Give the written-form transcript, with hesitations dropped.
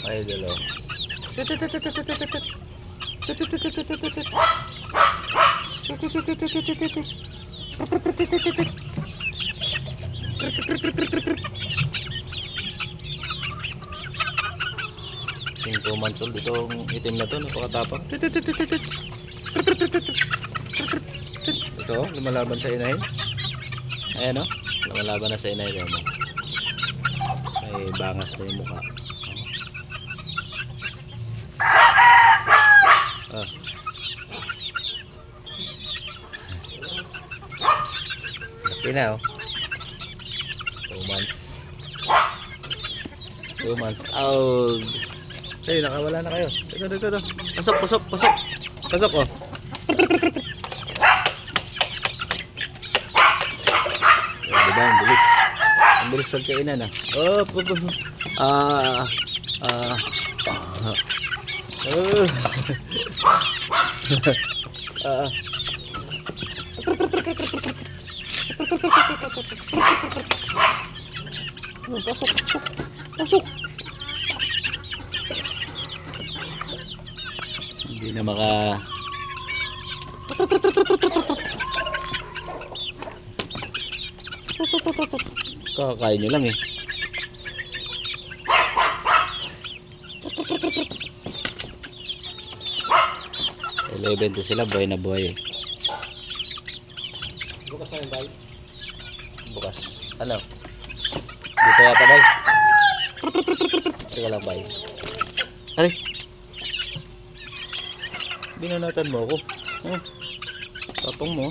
Idol oh. Yung 2 months old itong itim na to, napakatapang. Ito, lumalaban sa inay. Ayan o, lumalaban na sa inay. May bangas na yung mukha. Ah. Laki na oh. 2 months. 2 months old. Hey, nakawala na kayo. Ito. Pasok. Pasok oh. Diba, ang bilis. Ang bilis tagkainan ah. Oh. Pasok. Hindi na kakakain nyo lang eh. Eleven to sila, buhay na buhay eh. Bukas na yung bay? Bukas. Ano? Dito yata bay? Teka lang bay. Aray! Binanatan mo ako. Tapong mo.